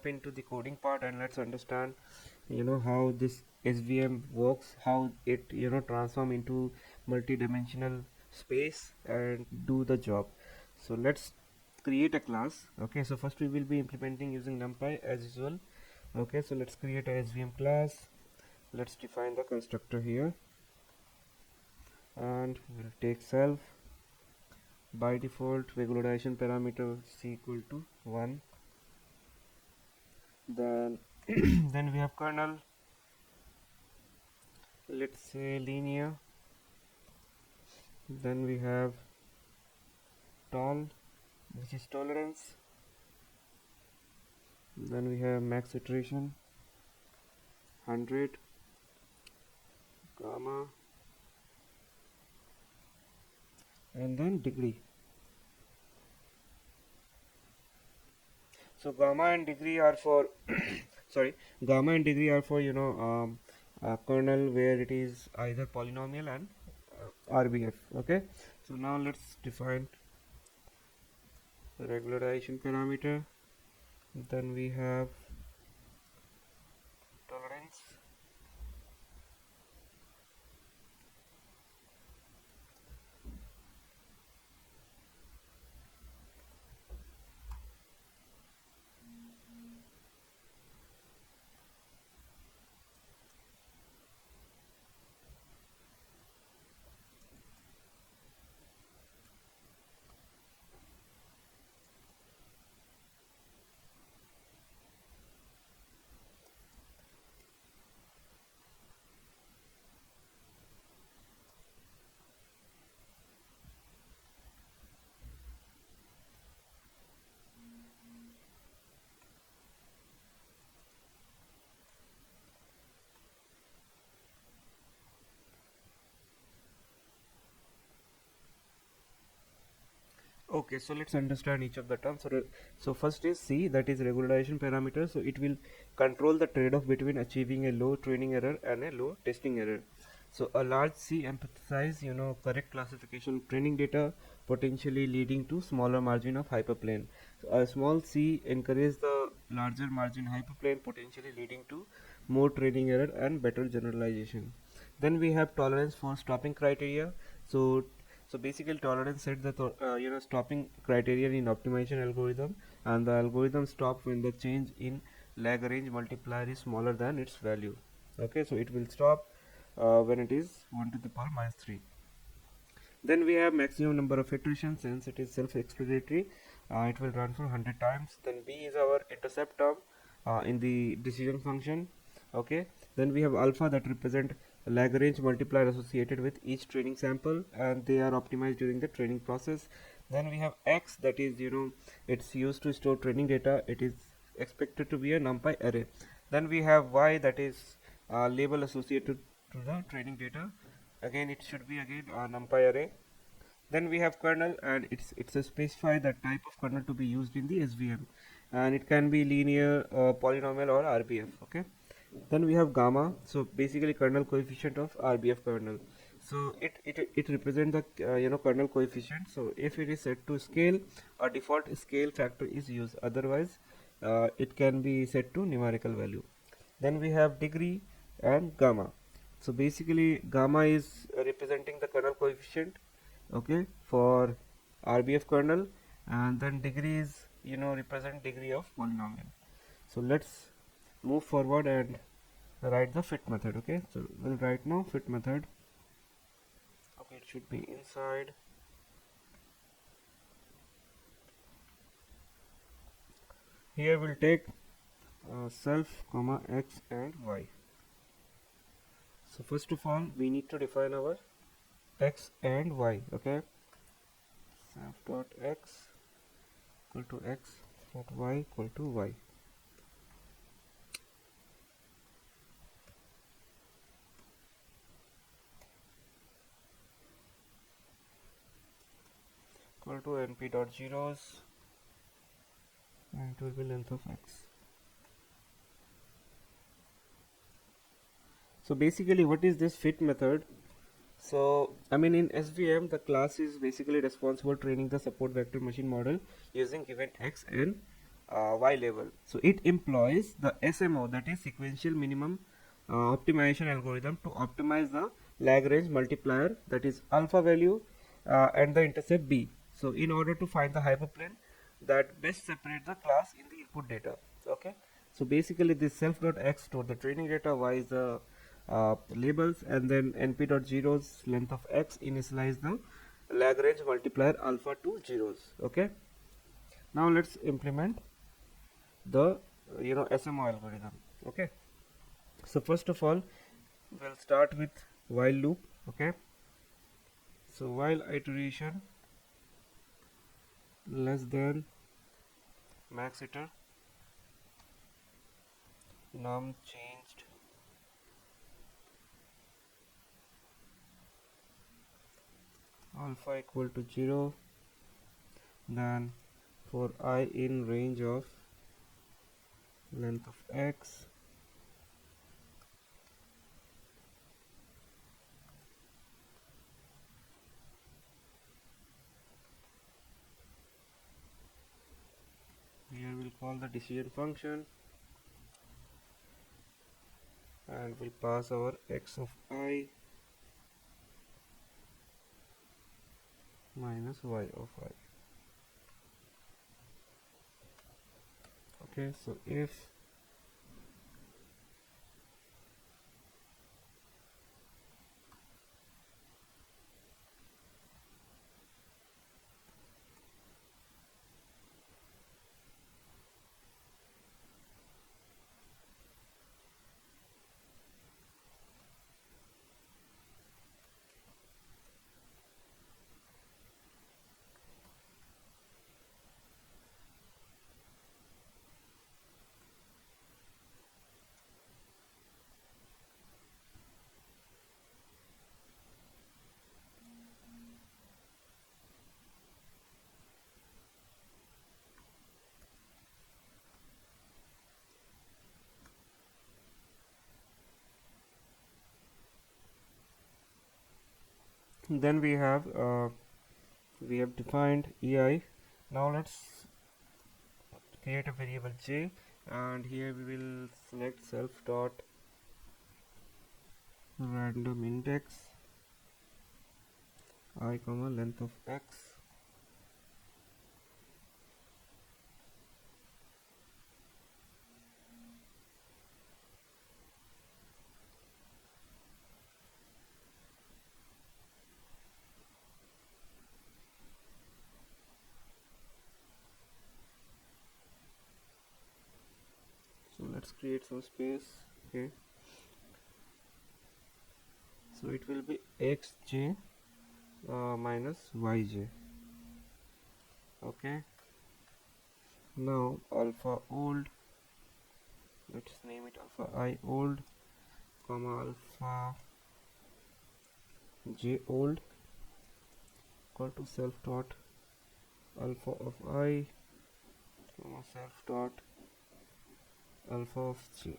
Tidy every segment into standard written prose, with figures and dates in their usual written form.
jump into the coding part and let's understand how this SVM works, how it transform into multi-dimensional space and do the job. So let's create a class. Okay, so first we will be implementing using NumPy as usual. Okay, so let's create a SVM class. Let's define the constructor here and we'll take self. By default regularization parameter c equal to 1. Then then we have kernel, let's say linear. Then we have tol, which is tolerance. Then we have max iteration 100, gamma, and then degree. So gamma and degree are for sorry, gamma and degree are for kernel where it is either polynomial and RBF. Okay, so now let's define the regularization parameter. Then we have tolerance. Okay, so let's understand each of the terms. So first is C, that is regularization parameter. So it will control the trade-off between achieving a low training error and a low testing error. So a large C emphasizes correct classification of training data, potentially leading to smaller margin of hyperplane. So a small C encourages the larger margin hyperplane, potentially leading to more training error and better generalization. Then we have tolerance for stopping criteria. So basically tolerance sets the stopping criterion in optimization algorithm, and the algorithm stops when the change in Lagrange multiplier is smaller than its value. Okay, so it will stop when it is 1 to the power minus 3. Then we have maximum number of iterations. Since it is self-explanatory, it will run for 100 times. Then B is our intercept term in the decision function. Okay, then we have alpha that represent Lagrange multiplier associated with each training sample, and they are optimized during the training process. Then we have X, that is it's used to store training data. It is expected to be a NumPy array. Then we have Y, that is label associated to the training data. Again, it should be again a NumPy array. Then we have kernel, and it's a specify the type of kernel to be used in the SVM, and it can be linear, polynomial, or RBF. Okay. Then we have gamma, so basically kernel coefficient of RBF kernel. So it represents the kernel coefficient. So if it is set to scale, a default scale factor is used. Otherwise, it can be set to numerical value. Then we have degree and gamma. So basically gamma is representing the kernel coefficient, okay, for RBF kernel, and then degree is represent degree of polynomial. So let's move forward and write the fit method. Okay, so we'll write now fit method. Okay, it should be inside. Here we'll take self comma x and y. So first of all we need to define our x and y. Okay, self dot x equal to x dot y equal to y. Equal to np dot zeros, and it will be length of x. So basically what is this fit method? So I mean in SVM the class is basically responsible for training the support vector machine model using given x and y label. So it employs the SMO, that is sequential minimum optimization algorithm, to optimize the Lagrange multiplier, that is alpha value and the intercept b. So in order to find the hyperplane that best separate the class in the input data. Okay, so basically this self.x store the training data, y is the labels, and then np.zeros length of x initialize the Lagrange multiplier alpha to zeros. Okay, now let's implement the SMO algorithm. Okay, so first of all we'll start with while loop. Okay, so while iteration less than max iter num changed alpha equal to 0, then for I in range of length of x, here we'll call the decision function and we'll pass our x of I minus y of I. Okay, so if then we have defined ei. Now let's create a variable j, and here we will select self dot random index I comma length of x. So let's create some space. Okay, so it will be xj minus yj. Okay, now alpha old, let's name it alpha I old comma alpha j old equal to self dot alpha of I comma self dot alpha of j.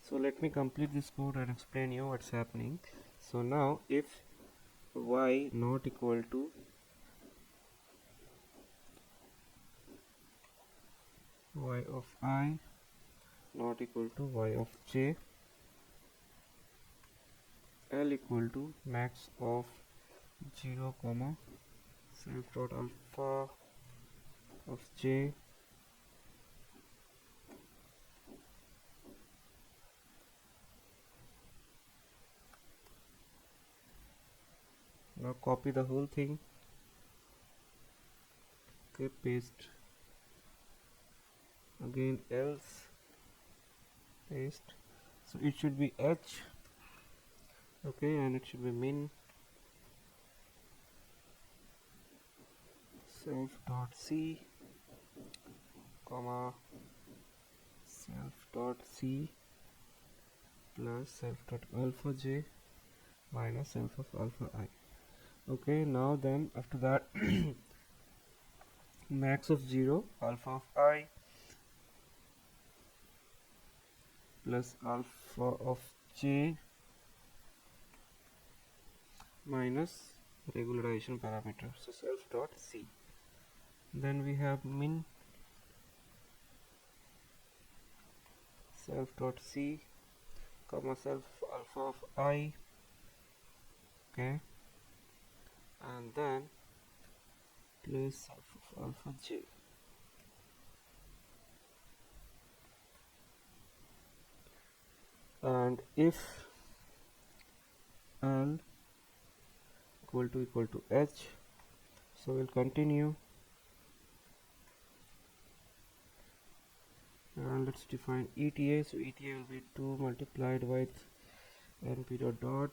So let me complete this code and explain you what's happening. So now if y not equal to y of I not equal to y of j, L equal to max of 0 comma self dot alpha of j now copy the whole thing. Okay, paste again, else paste, so it should be h. Okay, and it should be min self dot c comma self dot c plus self dot alpha j minus self of alpha I. Okay, now then after that max of 0 alpha of I plus alpha of j minus regularization parameter, so self dot c. Then we have min self dot c comma self alpha of I, okay, and then plus self of alpha j. And if L equal to h, so we'll continue, and let's define ETA. So ETA will be 2 multiplied by np dot.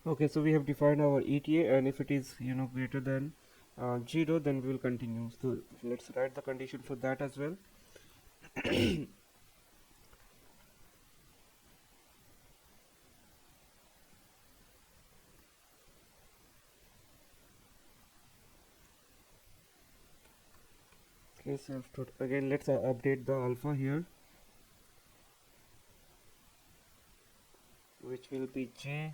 Okay, so we have defined our ETA, and if it is greater than 0, then we will continue. So let's write the condition for that as well. Okay, so again let's update the alpha here, which will be j.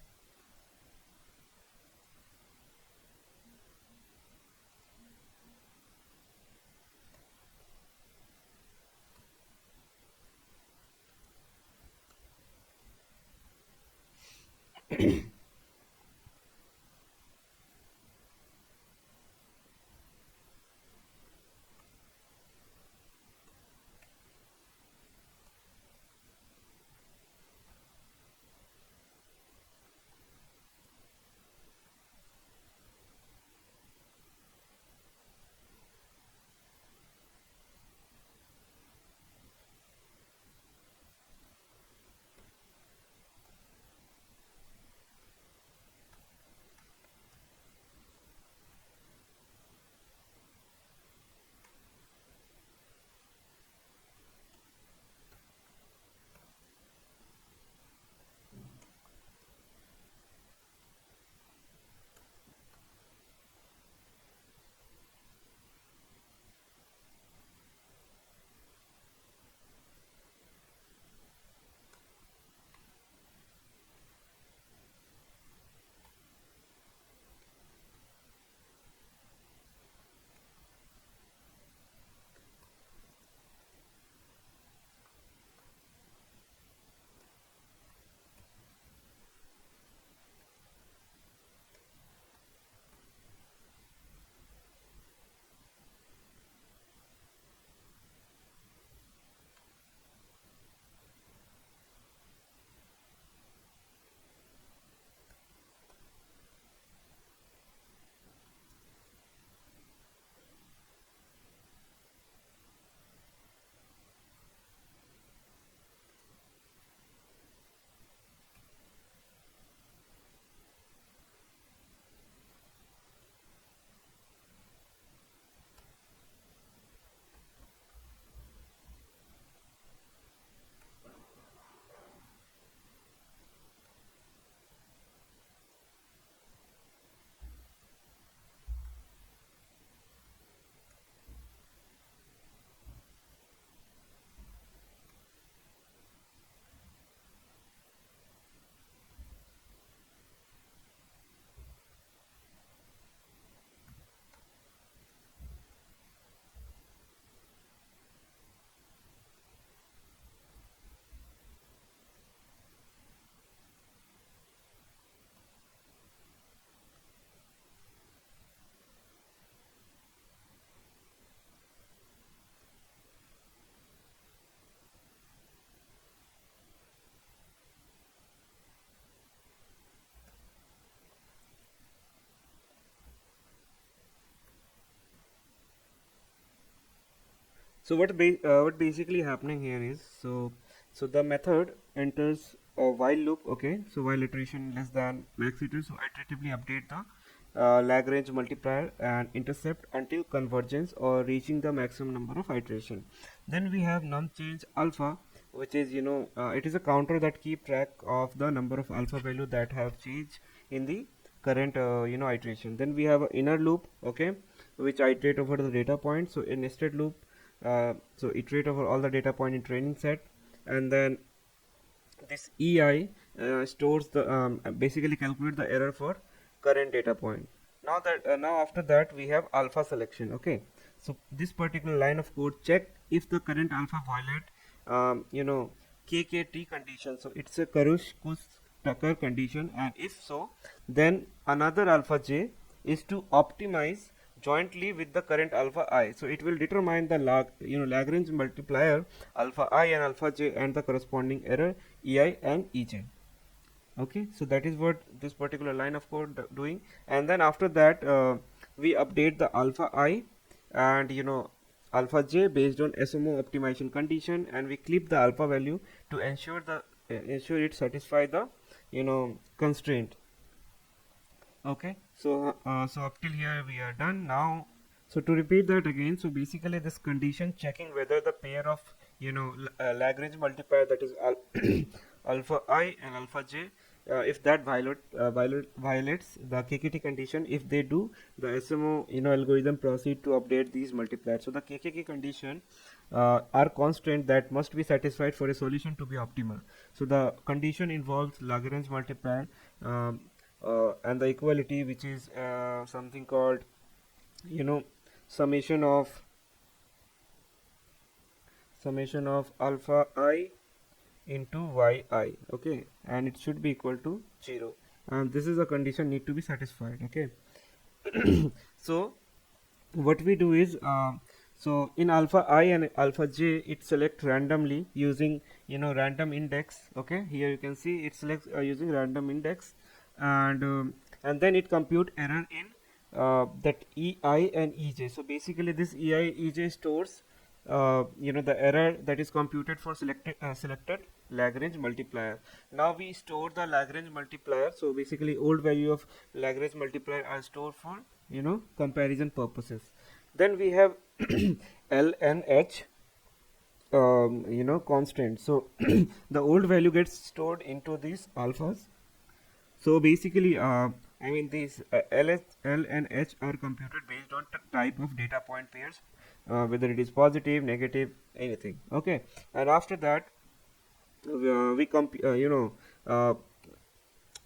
So what basically happening here is, so the method enters a while loop. Okay, so while iteration less than max iteration, so iteratively update the Lagrange multiplier and intercept until convergence or reaching the maximum number of iteration. Then we have num change alpha, which is it is a counter that keep track of the number of alpha value that have changed in the current iteration. Then we have an inner loop, okay, which iterate over the data point. So a nested loop, so iterate over all the data point in training set, and then this EI stores the basically calculate the error for current data point. Now after that we have alpha selection, okay. So this particular line of code check if the current alpha violate KKT condition. So it's a Karush-Tucker condition, and if so, then another alpha j is to optimize jointly with the current alpha I. So it will determine the Lagrange multiplier alpha I and alpha j and the corresponding error EI and EJ. Okay, so that is what this particular line of code doing. And then after that we update the alpha I and alpha j based on SMO optimization condition, and we clip the alpha value to ensure it satisfy the constraint. Okay, so up till here we are done. Now, so to repeat that again, so basically this condition checking whether the pair of Lagrange multiplier, that is alpha I and alpha j, if that violates the KKT condition. If they do, the SMO algorithm proceed to update these multipliers. So the KKT condition are constant that must be satisfied for a solution to be optimal. So the condition involves Lagrange multiplier and the equality, which is something called summation of alpha I into yi, okay, and it should be equal to 0, and this is a condition need to be satisfied, okay. So what we do is so in alpha I and alpha j, it select randomly using random index, okay. Here you can see it selects using random index, and then it compute error in that EI and EJ. So basically this EI EJ stores the error that is computed for selected Lagrange multiplier. Now we store the Lagrange multiplier. So basically old value of Lagrange multiplier are stored for comparison purposes. Then we have L and H constant. So the old value gets stored into these alphas. So basically these L and H are computed based on type of data point pairs, whether it is positive, negative, anything, okay. And after that we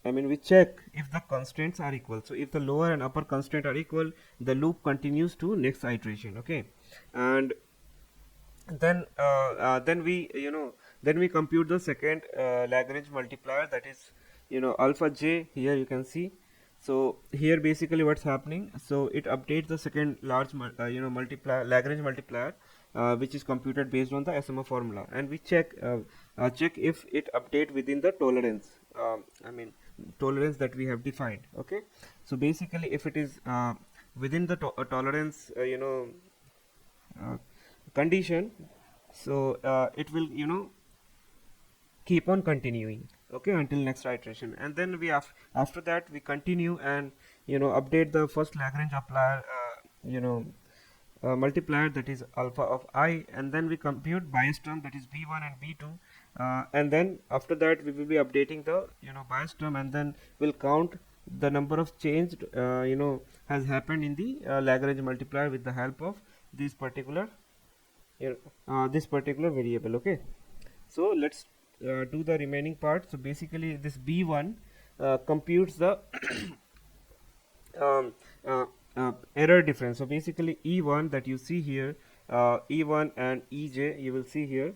we check if the constraints are equal. So if the lower and upper constraint are equal, the loop continues to next iteration, okay. And then we compute the second Lagrange multiplier, that is alpha j. Here you can see. So here basically what's happening, so it updates the second large multiplier, Lagrange multiplier, which is computed based on the SMO formula, and we check if it update within the tolerance tolerance that we have defined, okay. So basically if it is within the tolerance condition, so it will keep on continuing, okay, until next iteration. And then we after that we continue and update the first Lagrange multiplier, that is alpha of I, and then we compute bias term, that is b1 and b2, and then after that we will be updating the bias term, and then we'll count the number of changed has happened in the Lagrange multiplier with the help of this particular variable, okay. So let's do the remaining part. So basically this b1 computes the error difference. So basically E1 that you see here, E1 and EJ you will see here.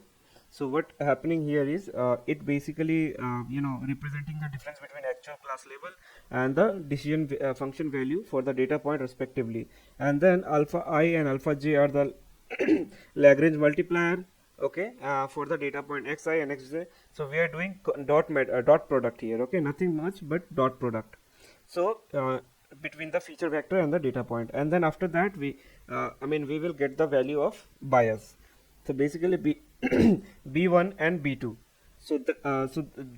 So what happening here is it basically representing the difference between actual class level and the decision function value for the data point respectively. And then alpha I and alpha j are the Lagrange multiplier, okay, for the data point xi and xj. So we are doing dot product here, okay, nothing much but dot product. So between the feature vector and the data point, and then after that we we will get the value of bias. So basically b1 and b2. So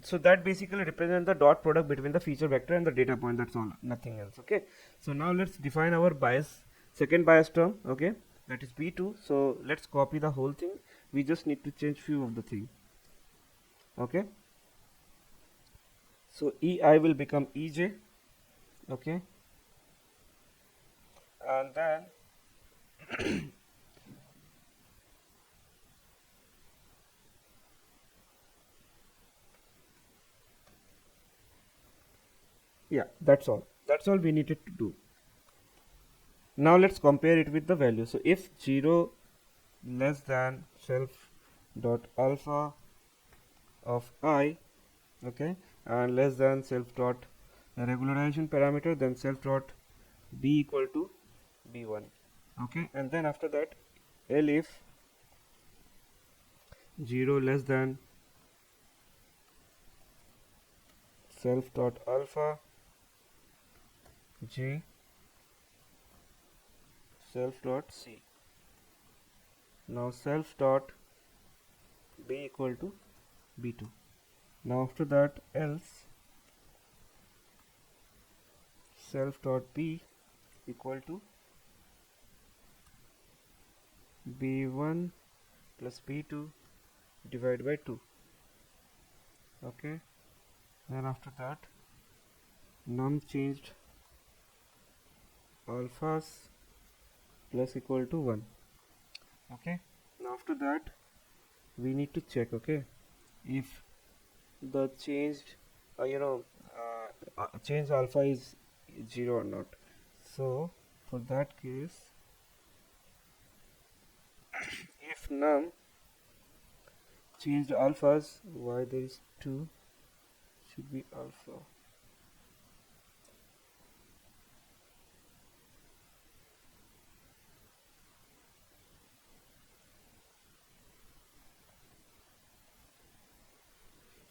so that basically represent the dot product between the feature vector and the data point. That's all, nothing else, okay. So now let's define our bias, second bias term, okay, that is b2. So let's copy the whole thing. We just need to change few of the thing. Okay, so ei will become ej. Okay, and then yeah, that's all we needed to do. Now let's compare it with the value. So if 0 less than self dot alpha of I, okay, and less than self dot regularization parameter, then self dot b equal to b1. Okay, and then after that, elif 0 less than self dot alpha j self dot c. Now self dot b equal to b2. Now after that, else self dot b equal to b1 plus b2 divided by 2. Okay, then after that, num changed alphas plus equal to 1. Okay, now after that we need to check, okay, if the changed changed alpha is 0 or not. So for that case, if num changed alphas, why there is 2, should be alpha.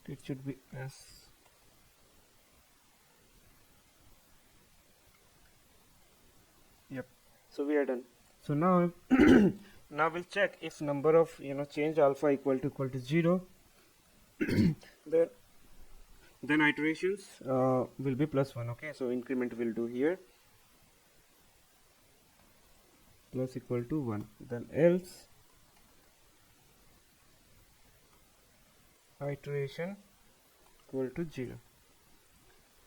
It should be s. Yep, so we are done. So now now we'll check if number of change alpha equal to 0, then iterations will be +1. Okay, so increment will do here plus equal to 1, then else iteration equal to 0.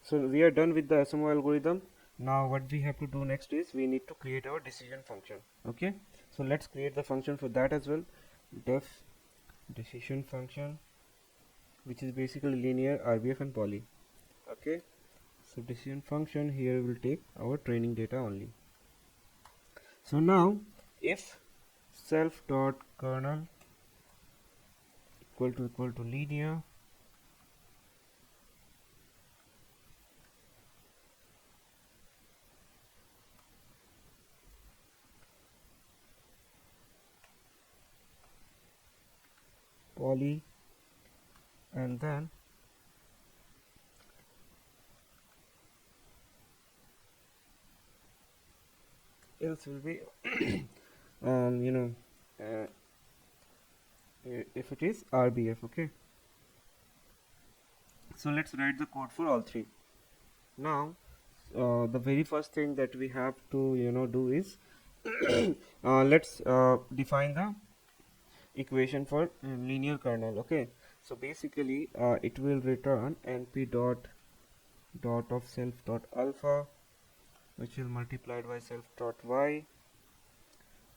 So we are done with the SMO algorithm. Now what we have to do next is we need to create our decision function. Okay, so let's create the function for that as well. Def decision function, which is basically linear, RBF and poly. Okay, so decision function here will take our training data only. So now if self dot kernel equal to linear poly, and then else will be uh, if it is RBF. Okay, so let's write the code for all three. Now the very first thing that we have to do is let's define the equation for linear kernel. Okay, so basically it will return np dot of self dot alpha, which is multiplied by self dot y,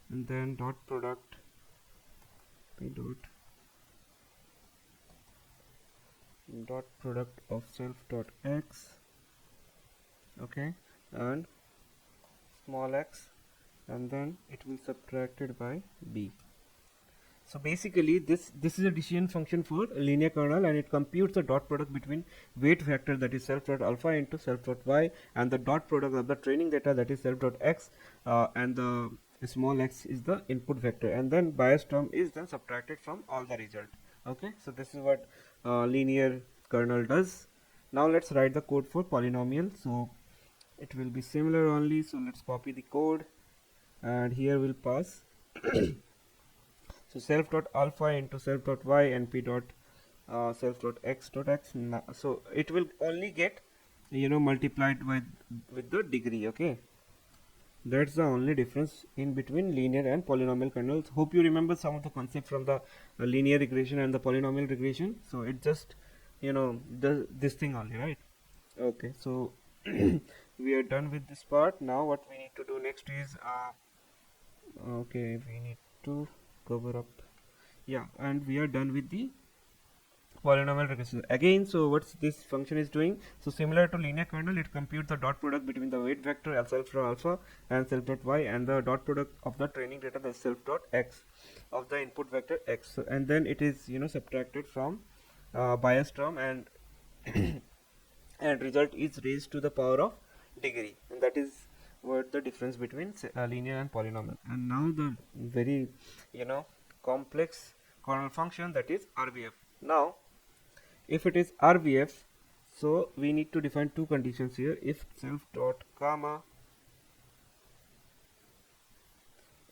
and then dot product p dot product of self dot x. Okay, and small x, and then it will subtracted by b. So basically this is a decision function for a linear kernel, and it computes the dot product between weight vector, that is self dot alpha, into self dot y, and the dot product of the training data, that is self dot x, and the small x is the input vector, and then bias term is then subtracted from all the result. Okay, so this is what linear kernel does. Now let's write the code for polynomial. So it will be similar only. So let's copy the code, and here we'll pass so self dot alpha into self dot y and p dot self dot x dot x. So it will only get multiplied with the degree. Okay, That's the only difference in between linear and polynomial kernels. Hope you remember some of the concepts from the linear regression and the polynomial regression. So it just, this thing only, right? Okay, so we are done with this part. Now what we need to do next is okay, we need to cover up, yeah, and we are done with the polynomial regression again. So what's this function is doing? So similar to linear kernel, it computes the dot product between the weight vector self dot alpha and self dot y and the dot product of the training data, the self dot x of the input vector x. So, and then it is subtracted from bias term, and and result is raised to the power of degree, and that is what the difference between linear and polynomial. And now the very complex kernel function, that is RVF. Now if it is RVF, so we need to define two conditions here. If self dot gamma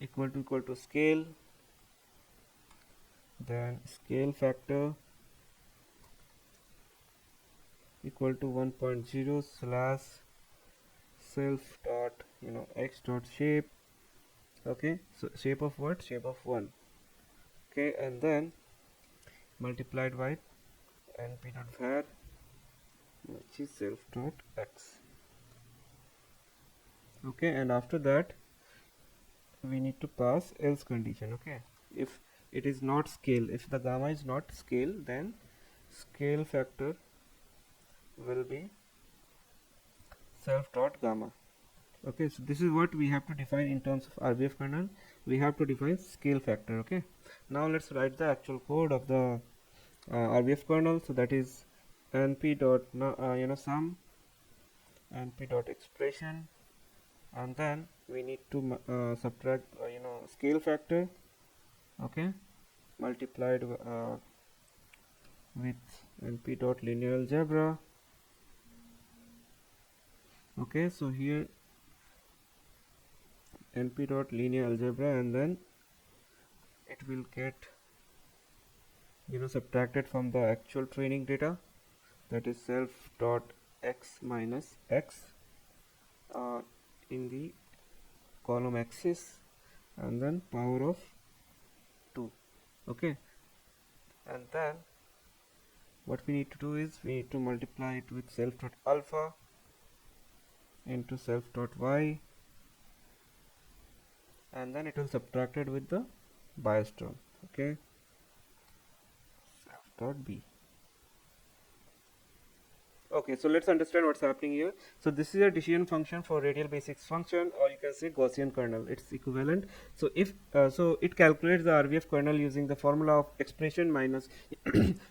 equal to scale, then scale factor equal to 1.0 slash self dot x dot shape. Okay, so shape of what? Shape of 1. Okay, and then multiplied by np dot var, which is self dot x. Okay, and after that we need to pass else condition. Okay, if it is not scale, if the gamma is not scale, then scale factor will be self dot gamma. Okay, so this is what we have to define in terms of RVF kernel. We have to define scale factor. Okay, now let's write the actual code of the RVF kernel. So that is np dot sum, np dot expression, and then we need to subtract scale factor, okay, multiplied with np dot linear algebra. Okay, so here np dot linear algebra, and then it will get subtracted from the actual training data, that is self dot x minus x in the column axis, and then power of 2. Okay, and then what we need to do is we need to multiply it with self dot alpha into self dot y, and then it will subtracted with the bias term. Okay, self dot b. Okay, so let's understand what's happening here. So this is a decision function for radial basics function, or you can say Gaussian kernel, it's equivalent. So if so it calculates the RVF kernel using the formula of expression minus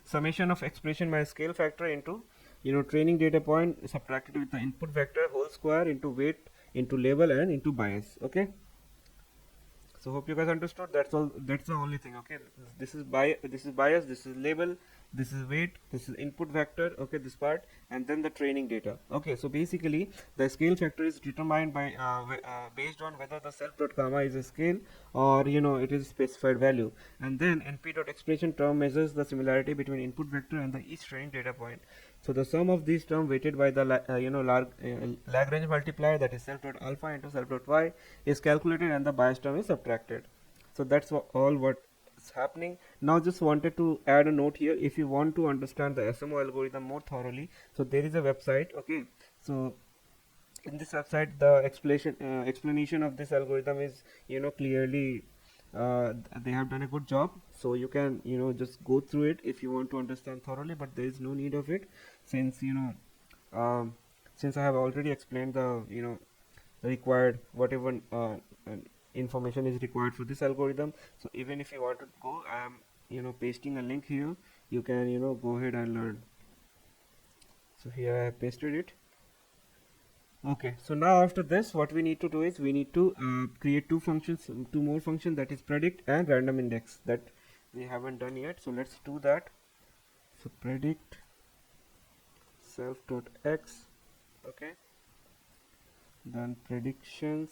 summation of expression minus scale factor into training data point subtracted with the input vector whole square into weight into label and into bias. Okay, so hope you guys understood. That's all, that's the only thing. Okay, this is bias, this is label, this is weight, this is input vector, okay, this part, and then the training data. Okay, so basically the scale factor is determined by based on whether the self dot gamma is a scale or it is specified value, and then np dot expression term measures the similarity between input vector and the each training data point. So the sum of these terms weighted by the Lagrange multiplier, that is self dot alpha into self dot y, is calculated and the bias term is subtracted. So that's all what is happening. Now just wanted to add a note here. If you want to understand the SMO algorithm more thoroughly, so there is a website. Okay, so in this website the explanation of this algorithm is clearly they have done a good job, so you can just go through it if you want to understand thoroughly, but there is no need of it since since I have already explained the required whatever information is required for this algorithm. So even if you want to go, I am pasting a link here, you can go ahead and learn. So here I have pasted it. Okay, so now after this what we need to do is we need to create two more functions, that is predict and random index, that we haven't done yet. So let's do that. So predict self dot x, okay, then predictions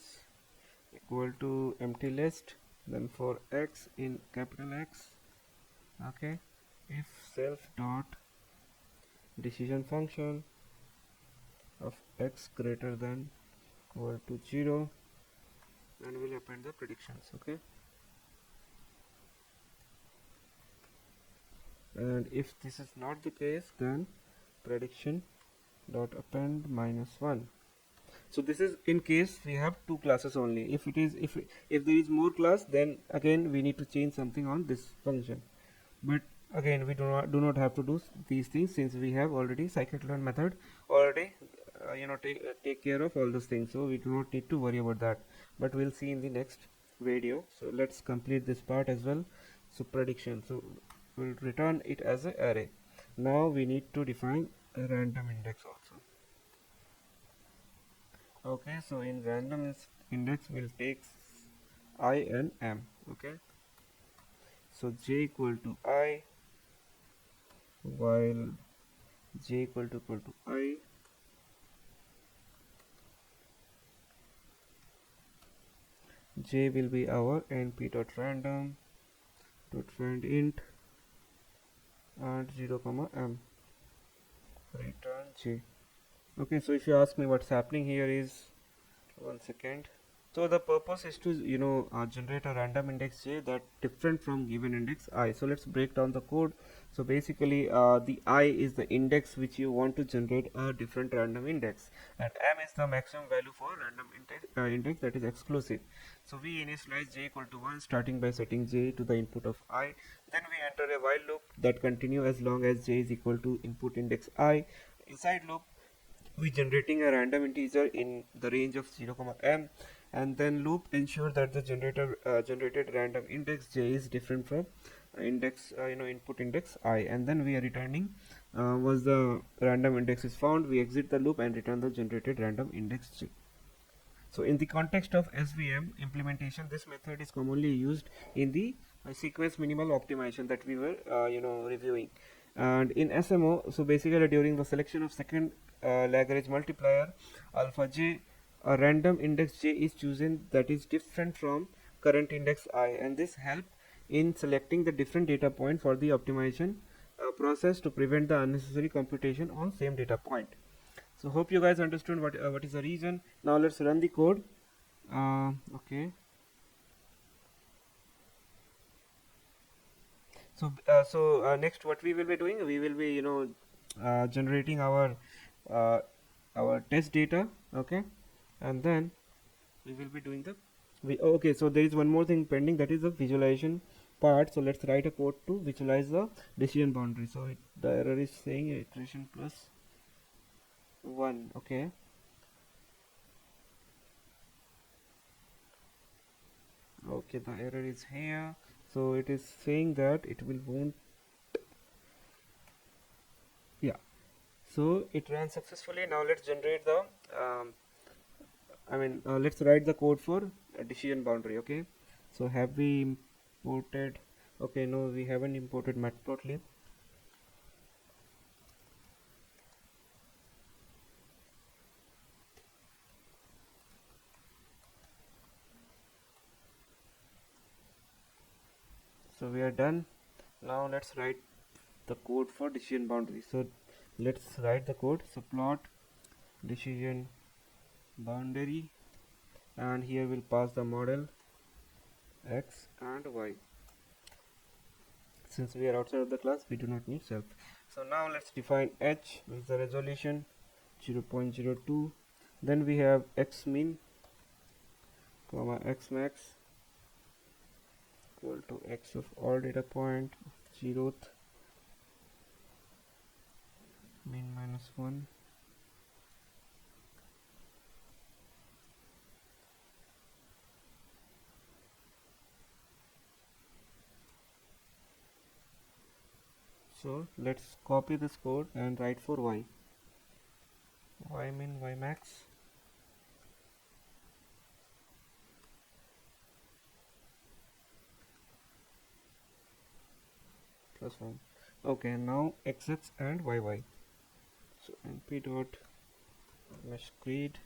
equal to empty list, then for x in capital X, okay, if self dot decision function of x greater than equal to 0, and we'll append the predictions. Okay, and if this is not the case, then prediction dot append -1. So this is in case we have two classes only. If there is more class, then again we need to change something on this function. But again, we do not have to do these things, since we have already scikit-learn method already take care of all those things, so we do not need to worry about that. But we'll see in the next video. So let's complete this part as well. So prediction, so we'll return it as an array. Now we need to define a random index also. Okay, so in random index we'll take I and m. Okay, so j equal to I, while j equal to I, j will be our np dot random dot find int and 0 comma m, return j. Okay, so if you ask me what's happening here is, one second. So the purpose is to generate a random index j that different from given index I. So let's break down the code. So basically the I is the index which you want to generate a different random index, and m is the maximum value for random index that is exclusive. So we initialize j equal to 1 starting by setting j to the input of I. Then we enter a while loop that continue as long as j is equal to input index I. Inside loop we generating a random integer in the range of 0 comma m, and then loop ensure that the generated random index j is different from index input index I, and then we are returning once the random index is found, we exit the loop and return the generated random index j. So in the context of SVM implementation, this method is commonly used in the sequence minimal optimization that we were reviewing. And in SMO, so basically during the selection of second Lagrange multiplier alpha j, a random index j is chosen that is different from current index I, and this help in selecting the different data point for the optimization process to prevent the unnecessary computation on same data point. So hope you guys understood what is the reason. Now let's run the code. Okay, so next what we will be doing, we will be generating uh, our test data. Okay, and then we will be doing the okay, so there is one more thing pending, that is the visualization part. So let's write a code to visualize the decision boundary. So the error is saying iteration plus 1. Okay, okay, the error is here. So it is saying that it will won't, yeah, so it ran successfully. Now let's generate the let's write the code for a decision boundary. Okay, so have we imported? Okay, no, we haven't imported matplotlib. So we are done. Now let's write the code for decision boundary. So let's write the code. So plot decision boundary, and here we'll pass the model x and y. Since we are outside of the class, we do not need self. So now let's define h with the resolution 0.02. Then we have x min comma x max equal to x of all data point 0th min minus 1. So let's copy this code and write for y. Y min y max plus 1. Okay, now xx and yy. So np dot mesh grid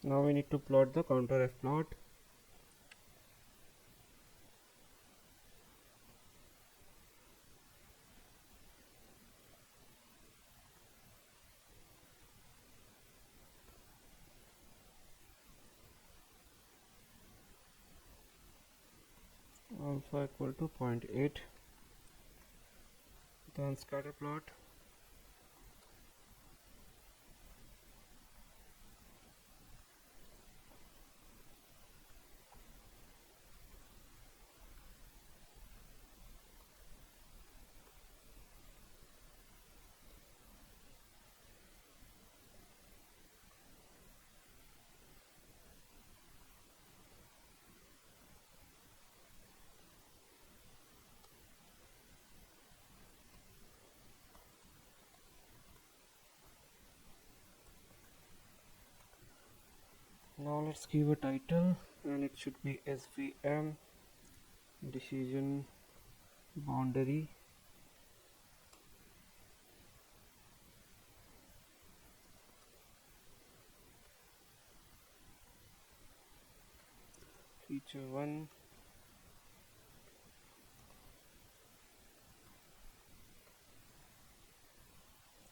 Now we need to plot the counter f plot. Alpha equal to 0.8. Then scatter plot. Now let's give a title, and it should be SVM decision boundary. Feature 1.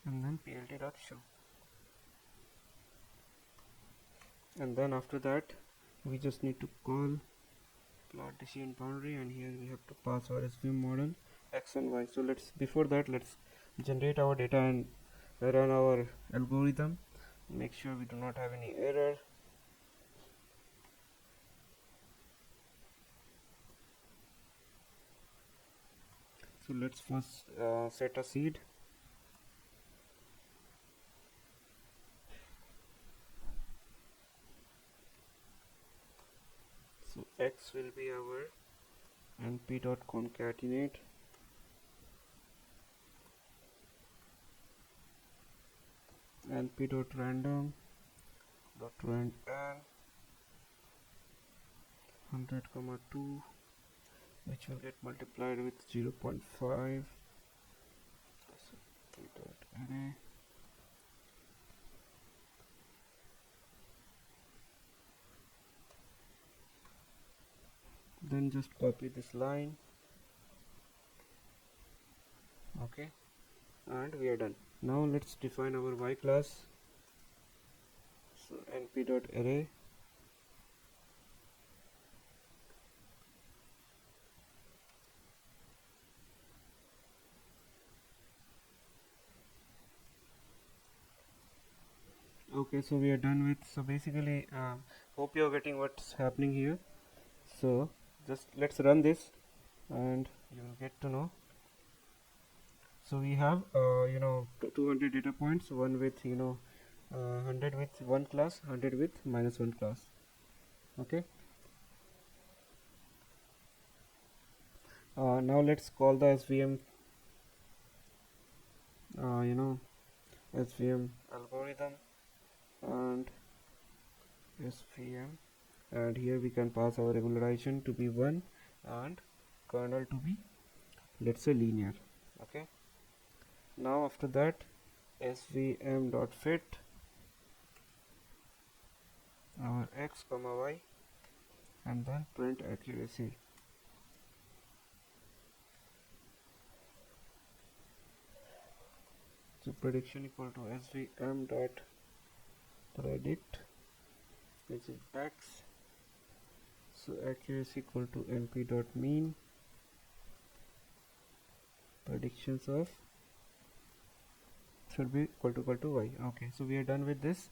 And then plt.show. And then after that we just need to call plot decision boundary, and here we have to pass our SVM model x and y. So before that let's generate our data and run our algorithm. Make sure we do not have any error. So let's first set a seed. So x will be our np.concatenate np.random .rand 100,2, which will get multiplied with 0.5. So p.array. Then just copy this line. Okay, and we are done. Now let's define our y class. So np.array okay, so we are done with. So basically hope you are getting what's happening here. So just let's run this and you will get to know. So we have 200 data points, one with 100 with one class, 100 with minus one class. Okay, now let's call the SVM SVM algorithm and SVM, and here we can pass our regularization to be 1 and kernel to be, let's say, linear. Okay, now after that svm.fit our x comma y and then print accuracy. So prediction equal to svm dot predict, which is x. So accuracy equal to np dot mean predictions of should be equal to y. Okay, so we are done with this.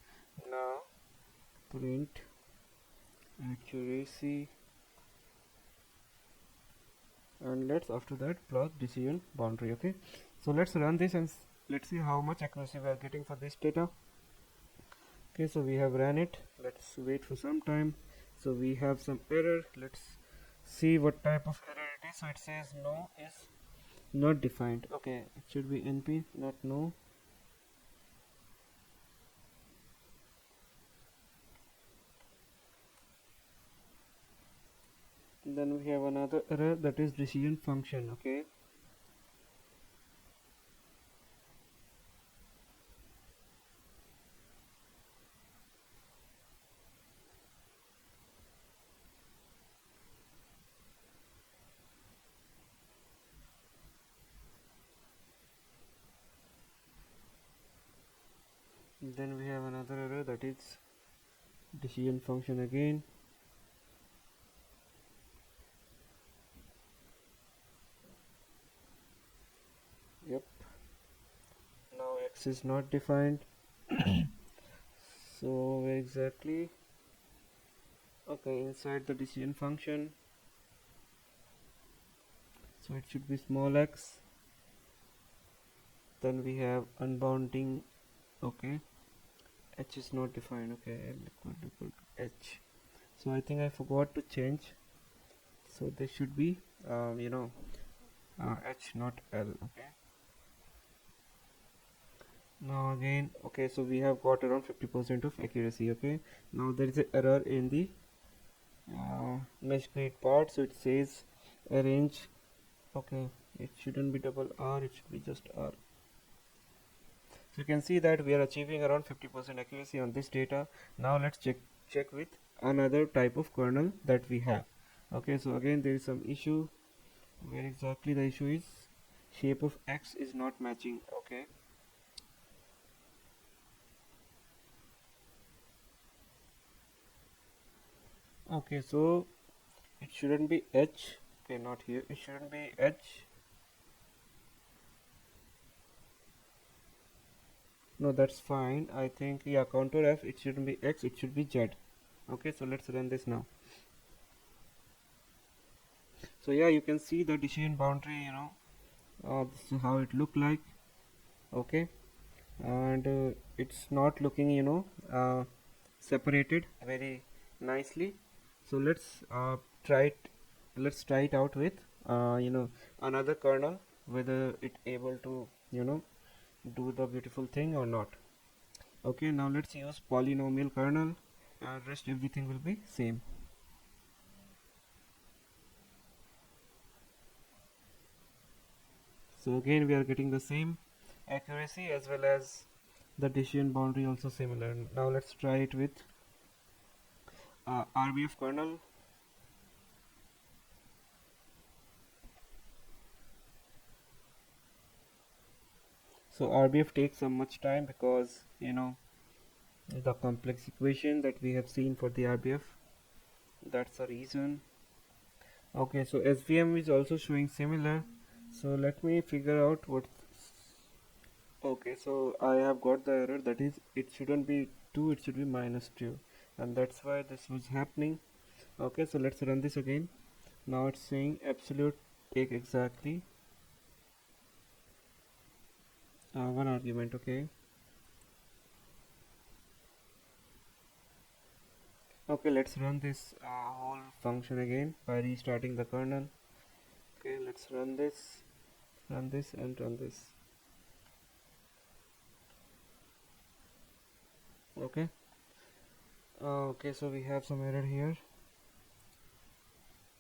Now print accuracy, and let's after that plot decision boundary. Okay, so let's run this and let's see how much accuracy we are getting for this data. Okay, so we have ran it. Let's wait for some time. So we have some error. Let's see what type of error it is. So it says no is not defined. Okay, it should be np, not no. Then we have another error, that is decision function. Okay, Then we have another error, that is decision function again. Yep, now x is not defined. So where exactly? Okay, inside the decision function, so it should be small x. Then we have unbounding. Okay, h is not defined. Okay, L equal to h. So I think I forgot to change, so there should be h, not L. Okay, now again, okay, so we have got around 50% of accuracy. Okay, now there is an error in the mesh grid part, so it says arrange. Okay, it shouldn't be double R, it should be just R. So you can see that we are achieving around 50% accuracy on this data. Now let's check with another type of kernel that we have. Okay, so again there is some issue. Where exactly the issue is? Shape of x is not matching. Okay, okay, so it shouldn't be h. Okay, not here, it shouldn't be h. No, that's fine. I think, yeah, counter f, it shouldn't be x, it should be z. Okay, so let's run this now. So yeah, you can see the decision boundary, this is how it look like. Okay, and it's not looking, separated very nicely. So let's try it out with another kernel, whether it able to do the beautiful thing or not. Okay, now let's use polynomial kernel, and rest everything will be same. So again we are getting the same accuracy as well as the decision boundary also similar. Now let's try it with RBF kernel. So RBF takes so much time because the complex equation that we have seen for the RBF, that's the reason. Okay, so SVM is also showing similar, so let me figure out what. Okay, so I have got the error, that is it shouldn't be 2, it should be -2, and that's why this was happening. Okay, so let's run this again. Now it's saying absolute take exactly one argument. Okay, okay, let's run this whole function again by restarting the kernel. Okay, let's run this and run this. Okay, okay, so we have some error here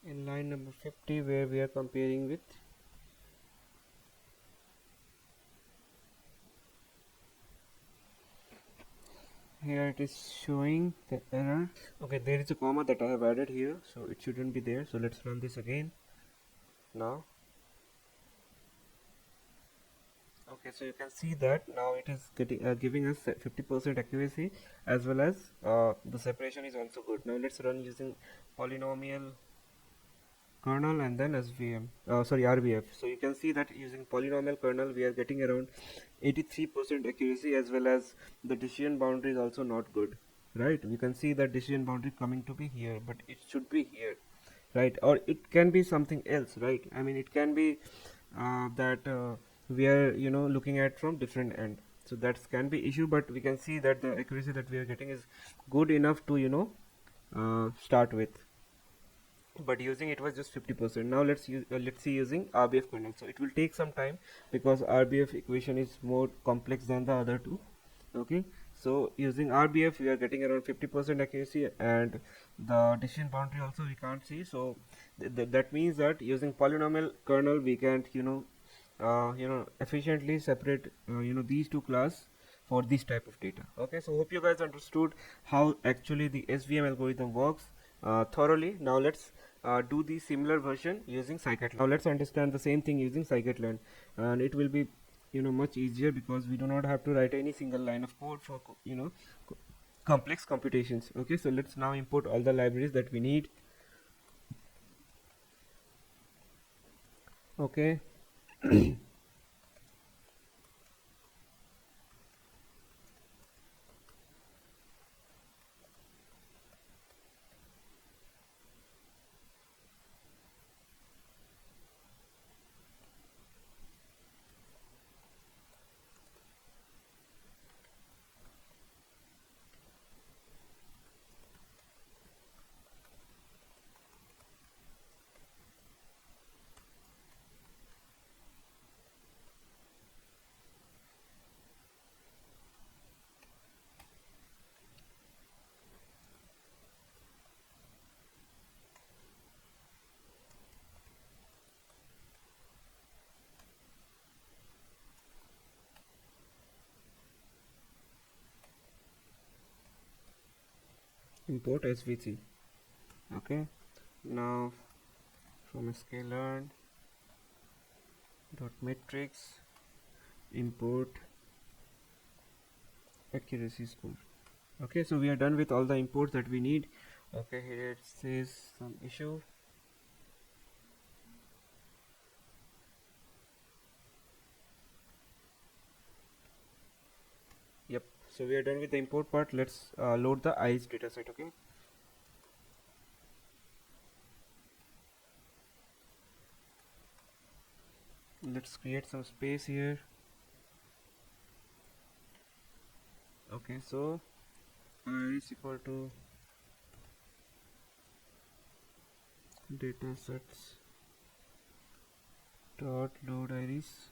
in line number 50 where we are comparing with here it is showing the error. Okay, there is a comma that I have added here, so it shouldn't be there. So let's run this again now. Okay, so you can see that now it is getting giving us 50% accuracy, as well as the separation is also good. Now let's run using polynomial kernel and then SVM, sorry, RBF. So you can see that using polynomial kernel we are getting around 83% accuracy, as well as the decision boundary is also not good, right? We can see that decision boundary coming to be here, but it should be here, right? Or it can be something else, right? I mean, it can be that we are looking at from different end, so that can be issue, but we can see that the accuracy that we are getting is good enough to start with, but using it was just 50%. Now let's see using RBF kernel. So it will take some time because RBF equation is more complex than the other two. Okay, so using RBF we are getting around 50% accuracy, and the decision boundary also we can't see. So that means that using polynomial kernel we can't efficiently separate these two class for this type of data. Okay, so hope you guys understood how actually the SVM algorithm works thoroughly. Now let's do the similar version using Scikit-learn. Now let's understand the same thing using Scikit-learn, and it will be much easier, because we do not have to write any single line of code for complex computations. Okay, so let's now import all the libraries that we need. Okay. Import SVC. Okay, now from Scikit-learn dot metrics import accuracy score. Okay, so we are done with all the imports that we need. Okay, here it says some issue. Yep, so we are done with the import part. Let's load the eyes dataset. Okay, let's create some space here. Okay, so is equal to datasets dot load iris.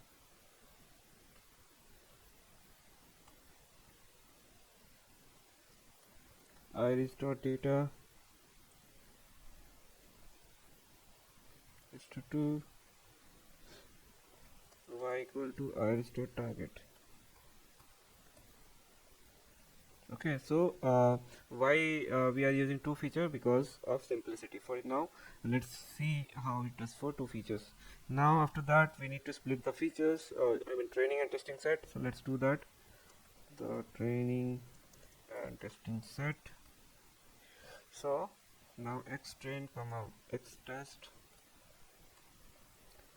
Iris dot data is to 2 y equal to iris dot target. Okay, so why we are using two feature? Because of simplicity. For now, let's see how it does for two features. Now after that, we need to split the features, I mean training and testing set. So let's do that. The training and testing set. So now x train comma x test,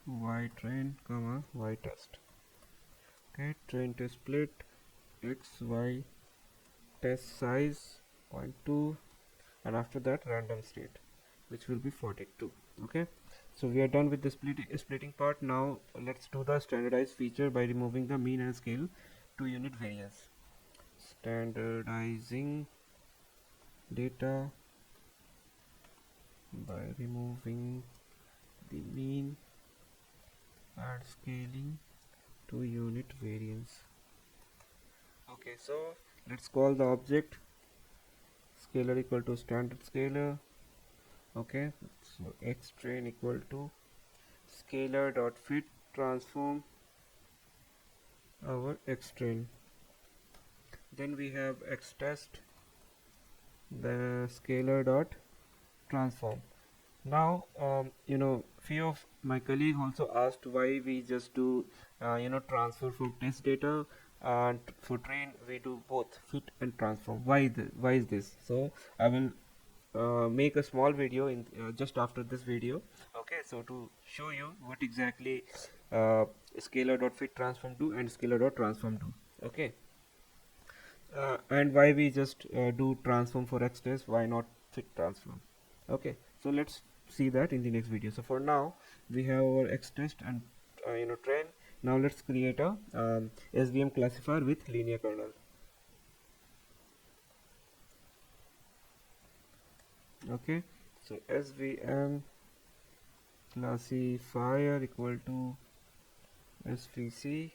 y train comma y test. Okay, train test split x y test size 0.2, and after that random state, which will be 42. Okay, so we are done with the splitting part. Now let's do the standardized feature by removing the mean and scale to unit variance. Standardizing data by removing the mean and scaling to unit variance. Okay, so let's call the object scalar equal to standard scalar. Okay, so x train equal to scalar dot fit transform our x train. Then we have x test, the scalar dot transform. Now few of my colleague also asked why we just do transfer from test data, and for train we do both fit and transform. Why is this? So I will make a small video in just after this video. Okay, so to show you what exactly scalar dot fit transform do and scalar dot transform do. Okay, and why we just do transform for x test, why not fit transform. Okay, so let's see that in the next video. So for now we have our x test and train. Now let's create a SVM classifier with linear kernel. Okay, so SVM classifier equal to SVC.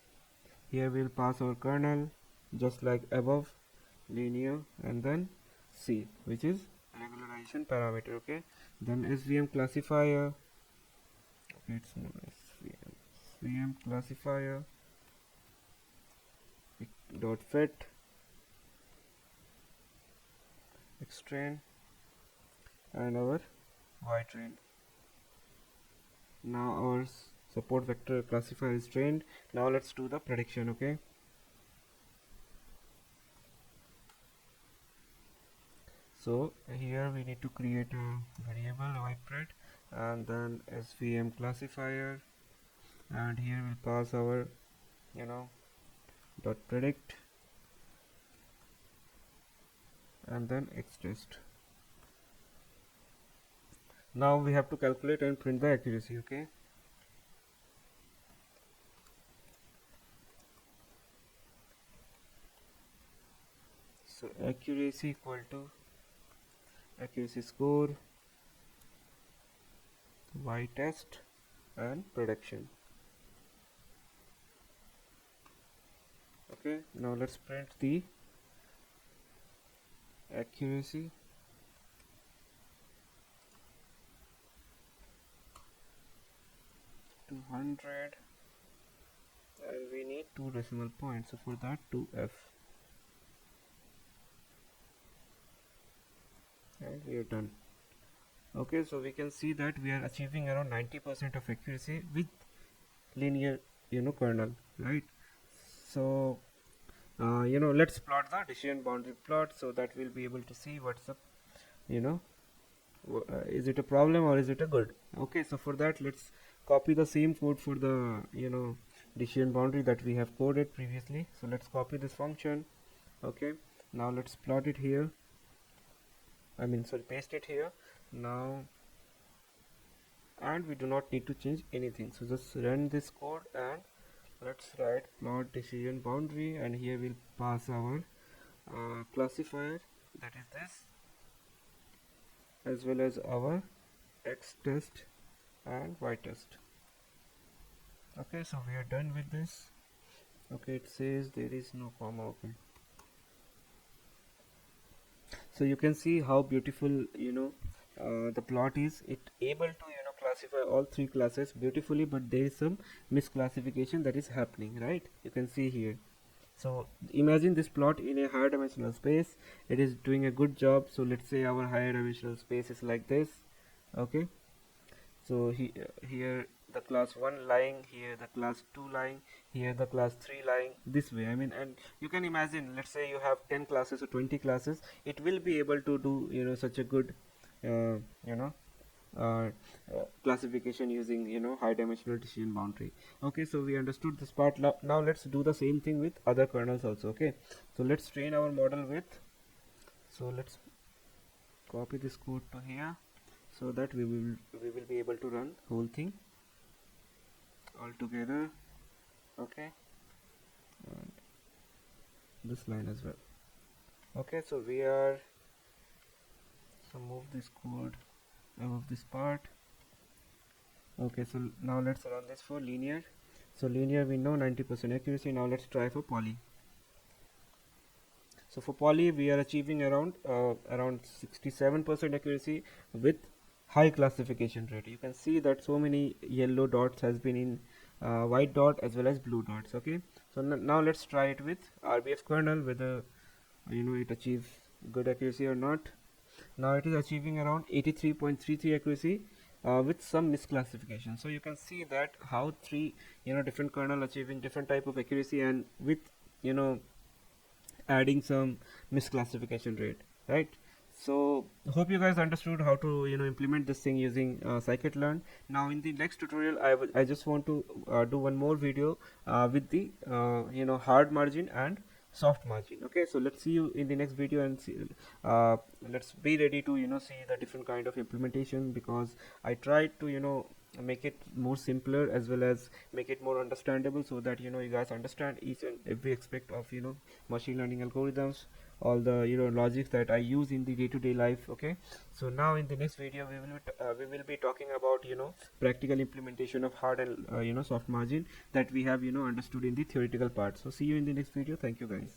Here we'll pass our kernel just like above, linear, and then C, which is regularization parameter. Okay, then SVM classifier. Okay, it's known as SVM classifier dot fit x train and our y train. Now our support vector classifier is trained. Now let's do the prediction. Okay, so here we need to create a variable ypred and then SVM classifier, and here we'll pass our dot predict and then xtest. Now we have to calculate and print the accuracy. Okay, so accuracy equal to accuracy score y test and prediction. Okay, now let's print the accuracy. $200, and we need 2 decimal points, so for that 2f, and we are done. Okay, so we can see that we are achieving around 90% of accuracy with linear kernel, right? So let's plot the decision boundary plot so that we'll be able to see what's up, is it a problem or is it a good. Okay, so for that let's copy the same code for the decision boundary that we have coded previously. So let's copy this function. Okay, now let's plot it here, paste it here now, and we do not need to change anything. So just run this code and let's write plot decision boundary, and here we'll pass our classifier, that is this, as well as our x test and y test. Okay, so we are done with this. Okay, it says there is no comma. Okay, so you can see how beautiful the plot is. It able to classify all 3 classes beautifully, but there is some misclassification that is happening, right? You can see here. So imagine this plot in a higher dimensional space. It is doing a good job. So let's say our higher dimensional space is like this. Okay, so here the class 1 lying, here the class 2 lying, here the class 3 lying, this way. And you can imagine, let's say you have 10 classes or 20 classes, it will be able to do such a good classification using high dimensional decision boundary. Okay, so we understood this part. Now let's do the same thing with other kernels also. Okay, so let's train our model with, so let's copy this code to here so that we will be able to run whole thing all together. Okay, and this line as well. Okay, so we are, so move this code above this part. Okay, so now let's run this for linear. So linear we know 90% accuracy. Now let's try for poly. So for poly we are achieving around 67% accuracy with high classification rate. You can see that so many yellow dots has been in white dot as well as blue dots. Okay, so now let's try it with RBF kernel, whether it achieves good accuracy or not. Now it is achieving around 83.33 accuracy with some misclassification. So you can see that how 3 different kernel achieving different type of accuracy, and with adding some misclassification rate, right? So hope you guys understood how to implement this thing using Scikit-learn. Now in the next tutorial I just want to do one more video with the hard margin and soft margin. Okay, so let's see you in the next video, and see, let's be ready to see the different kind of implementation, because I tried to make it more simpler as well as make it more understandable, so that you guys understand each and every aspect of machine learning algorithms, all the logics that I use in the day-to-day life. Okay, so now in the next video we will be talking about practical implementation of hard and soft margin that we have understood in the theoretical part. So see you in the next video. Thank you guys.